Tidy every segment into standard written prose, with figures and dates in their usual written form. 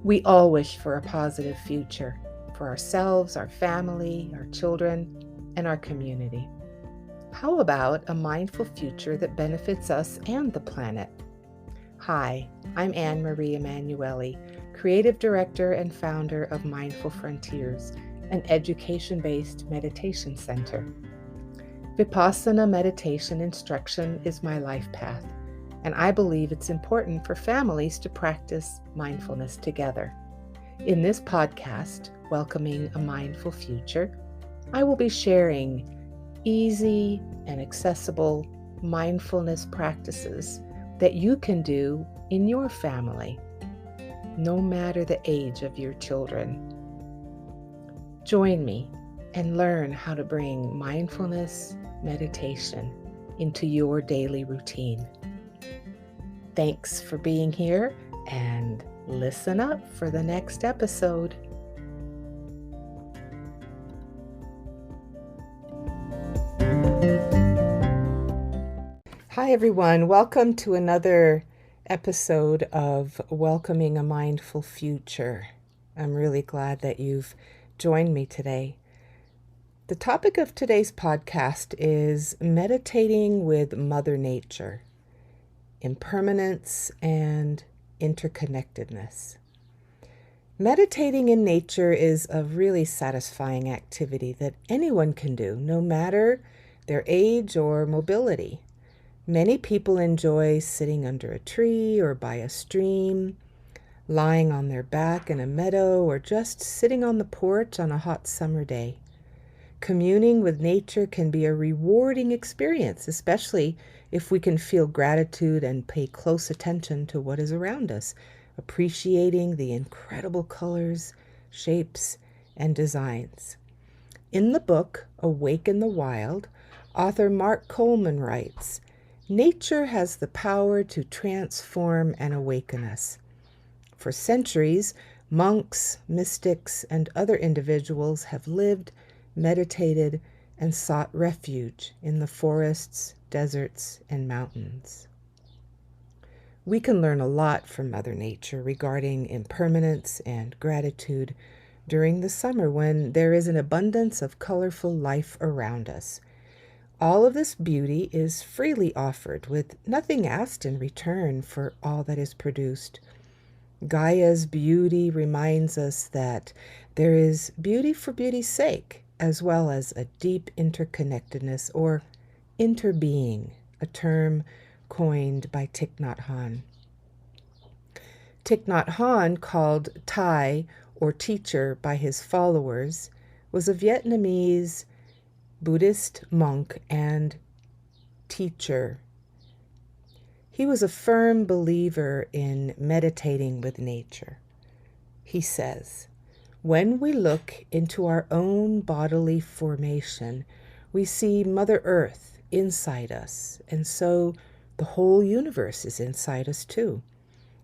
We all wish for a positive future for ourselves, our family, our children, and our community. How about a mindful future that benefits us and the planet? Hi, I'm Emanuelli, Creative Director and founder of Mindful Frontiers, an education-based meditation center. Vipassana meditation instruction is my life path, and I believe it's important for families to practice mindfulness together. In this podcast, Welcoming a Mindful Future, I will be sharing easy and accessible mindfulness practices that you can do in your family, no matter the age of your children. Join me and learn how to bring mindfulness meditation into your daily routine. Thanks for being here, and listen up for the next episode. Hi everyone, welcome to another episode of Welcoming a Mindful Future. I'm really glad that you've joined me today. The topic of today's podcast is meditating with Mother Nature, impermanence, and interconnectedness. Meditating in nature is a really satisfying activity that anyone can do, no matter their age or mobility. Many people enjoy sitting under a tree or by a stream, lying on their back in a meadow, or just sitting on the porch on a hot summer day. Communing with nature can be a rewarding experience, especially if we can feel gratitude and pay close attention to what is around us, appreciating the incredible colors, shapes, and designs. In the book, Awake in the Wild, author Mark Coleman writes, "Nature has the power to transform and awaken us. For centuries, monks, mystics, and other individuals have lived, meditated, and sought refuge in the forests, deserts, and mountains." We can learn a lot from Mother Nature regarding impermanence and gratitude during the summer when there is an abundance of colorful life around us. All of this beauty is freely offered with nothing asked in return for all that is produced. Gaia's beauty reminds us that there is beauty for beauty's sake, as well as a deep interconnectedness or interbeing, a term coined by Thich Nhat Hanh. Thich Nhat Hanh, called Thai or teacher by his followers, was a Vietnamese Buddhist monk and teacher. He was a firm believer in meditating with nature. He says, "When we look into our own bodily formation, we see Mother Earth inside us, and so the whole universe is inside us too.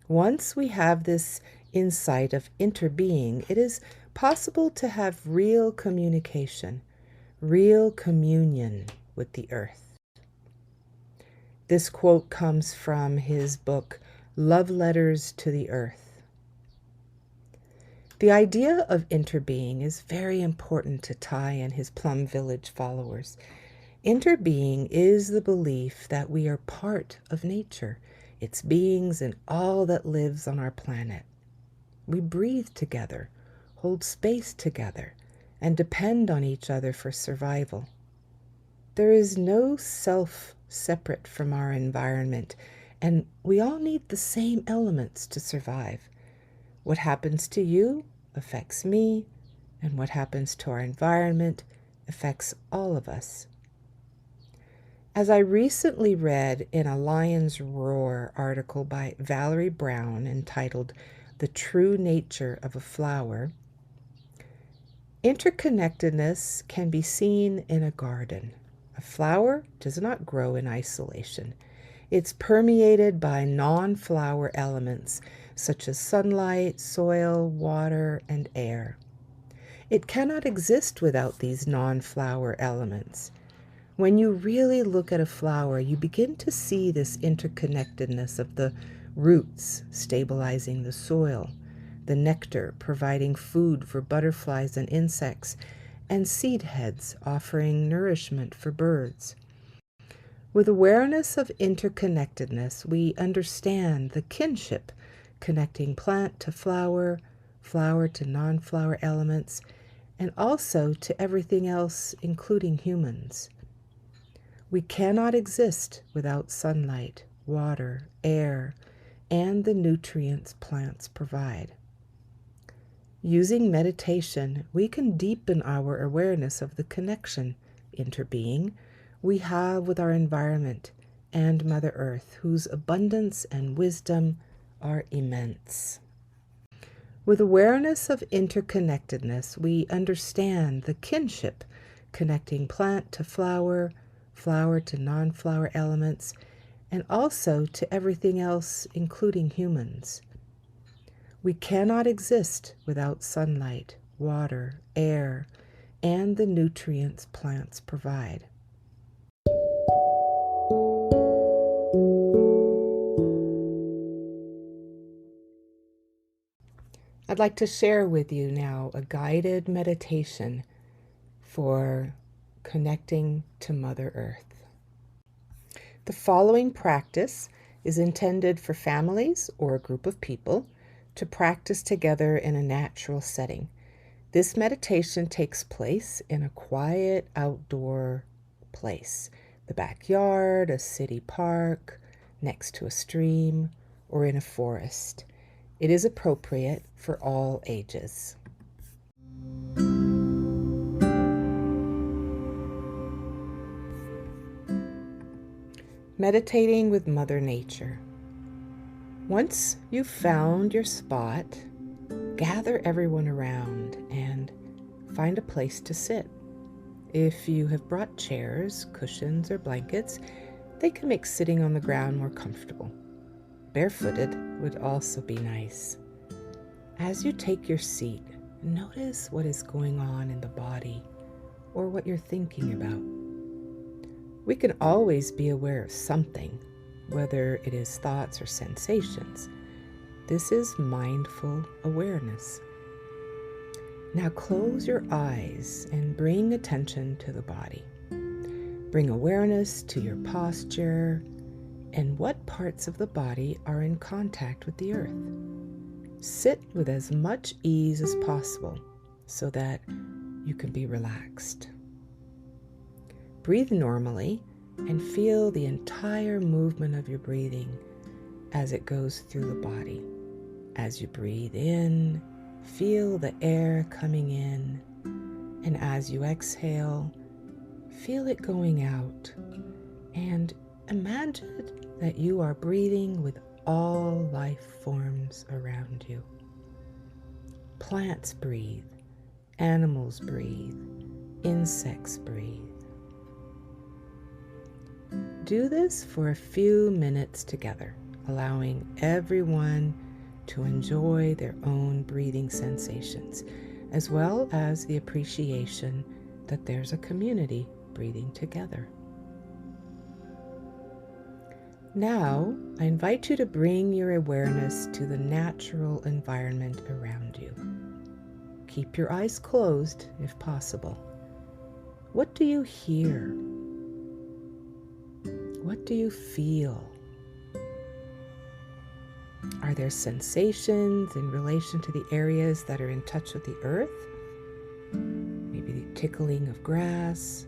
Once we have this insight of interbeing, it is possible to have real communication, real communion with the earth." This quote comes from his book, Love Letters to the Earth. The idea of interbeing is very important to Thai and his Plum Village followers. Interbeing is the belief that we are part of nature, its beings, and all that lives on our planet. We breathe together, hold space together, and depend on each other for survival. There is no self separate from our environment, and we all need the same elements to survive. What happens to you affects me, and what happens to our environment affects all of us. As I recently read in a Lion's Roar article by Valerie Brown entitled "The True Nature of a Flower," interconnectedness can be seen in a garden. A flower does not grow in isolation. It's permeated by non-flower elements such as sunlight, soil, water, and air. It cannot exist without these non-flower elements. When you really look at a flower, you begin to see this interconnectedness of the roots stabilizing the soil, the nectar providing food for butterflies and insects, and seed heads offering nourishment for birds. With awareness of interconnectedness, we understand the kinship connecting plant to flower, flower to non-flower elements, and also to everything else, including humans. We cannot exist without sunlight, water, air, and the nutrients plants provide. Using meditation, we can deepen our awareness of the connection, interbeing, we have with our environment and Mother Earth, whose abundance and wisdom are immense. With awareness of interconnectedness, we understand the kinship connecting plant to flower, flower to non-flower elements, and also to everything else, including humans. We cannot exist without sunlight, water, air, and the nutrients plants provide. I'd like to share with you now a guided meditation for connecting to Mother Earth. The following practice is intended for families or a group of people to practice together in a natural setting. This meditation takes place in a quiet outdoor place, the backyard, a city park, next to a stream, or in a forest. It is appropriate for all ages. Meditating with Mother Nature. Once you've found your spot, gather everyone around and find a place to sit. If you have brought chairs, cushions, or blankets, they can make sitting on the ground more comfortable. Barefooted would also be nice. As you take your seat, notice what is going on in the body or what you're thinking about. We can always be aware of something, whether it is thoughts or sensations. This is mindful awareness. Now close your eyes and bring attention to the body. Bring awareness to your posture and what parts of the body are in contact with the earth. Sit with as much ease as possible so that you can be relaxed. Breathe normally and feel the entire movement of your breathing as it goes through the body. As you breathe in, feel the air coming in, and as you exhale, feel it going out, and imagine that you are breathing with all life forms around you. Plants breathe, animals breathe, insects breathe. Do this for a few minutes together, allowing everyone to enjoy their own breathing sensations, as well as the appreciation that there's a community breathing together. Now, I invite you to bring your awareness to the natural environment around you. Keep your eyes closed if possible. What do you hear? What do you feel? Are there sensations in relation to the areas that are in touch with the earth? Maybe the tickling of grass,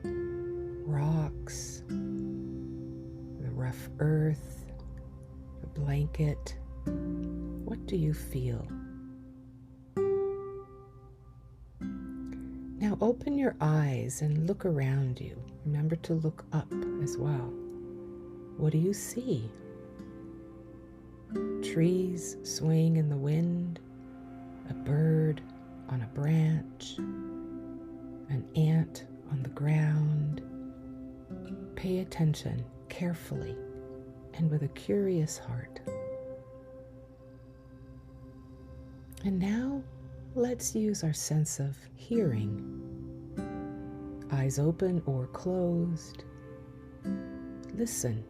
rocks, the rough earth, the blanket. What do you feel? Now open your eyes and look around you. Remember to look up as well. What do you see? Trees swaying in the wind, a bird on a branch, an ant on the ground. Pay attention carefully and with a curious heart. And now let's use our sense of hearing. Eyes open or closed. Listen.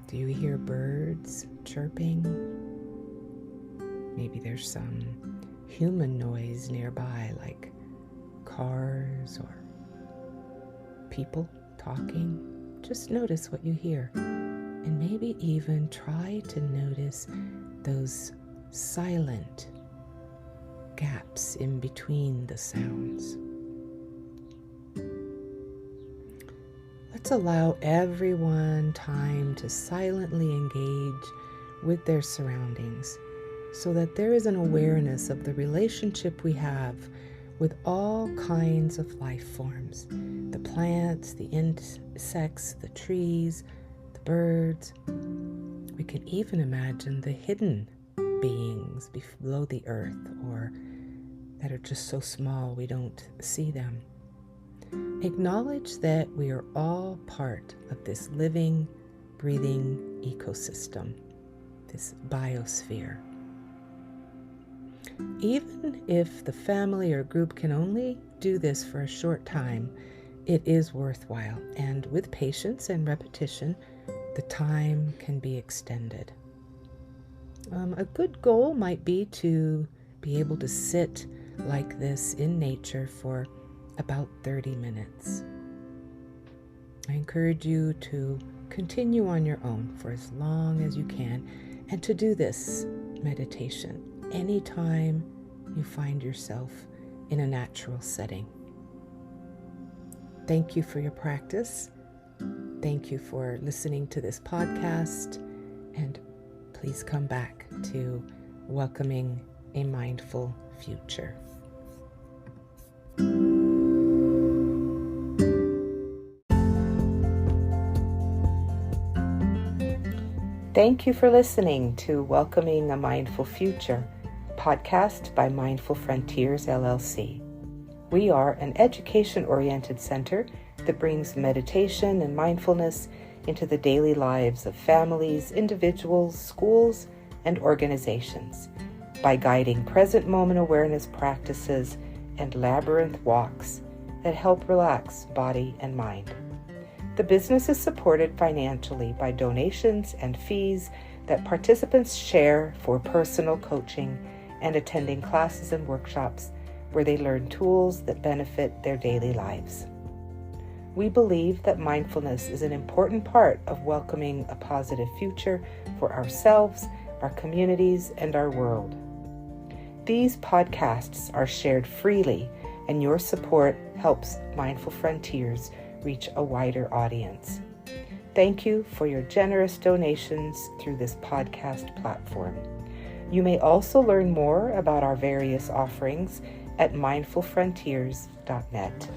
Do Do you hear birds chirping? Maybe there's some human noise nearby, like cars or people talking. Just notice what you hear. And maybe even try to notice those silent gaps in between the sounds. Let's allow everyone time to silently engage with their surroundings so that there is an awareness of the relationship we have with all kinds of life forms. The plants, the insects, the trees, the birds. We can even imagine the hidden beings below the earth or that are just so small we don't see them. Acknowledge that we are all part of this living, breathing ecosystem, this biosphere. Even if the family or group can only do this for a short time, it is worthwhile, and with patience and repetition, the time can be extended. A good goal might be to be able to sit like this in nature for about 30 minutes. I encourage you to continue on your own for as long as you can and to do this meditation anytime you find yourself in a natural setting. Thank you for your practice. Thank you for listening to this podcast, and please come back to Welcoming a Mindful Future. Thank you for listening to Welcoming a Mindful Future, podcast by Mindful Frontiers, LLC. We are an education-oriented center that brings meditation and mindfulness into the daily lives of families, individuals, schools, and organizations by guiding present moment awareness practices and labyrinth walks that help relax body and mind. The business is supported financially by donations and fees that participants share for personal coaching and attending classes and workshops where they learn tools that benefit their daily lives. We believe that mindfulness is an important part of welcoming a positive future for ourselves, our communities, and our world. These podcasts are shared freely, and your support helps Mindful Frontiers reach a wider audience. Thank you for your generous donations through this podcast platform. You may also learn more about our various offerings at mindfulfrontiers.net.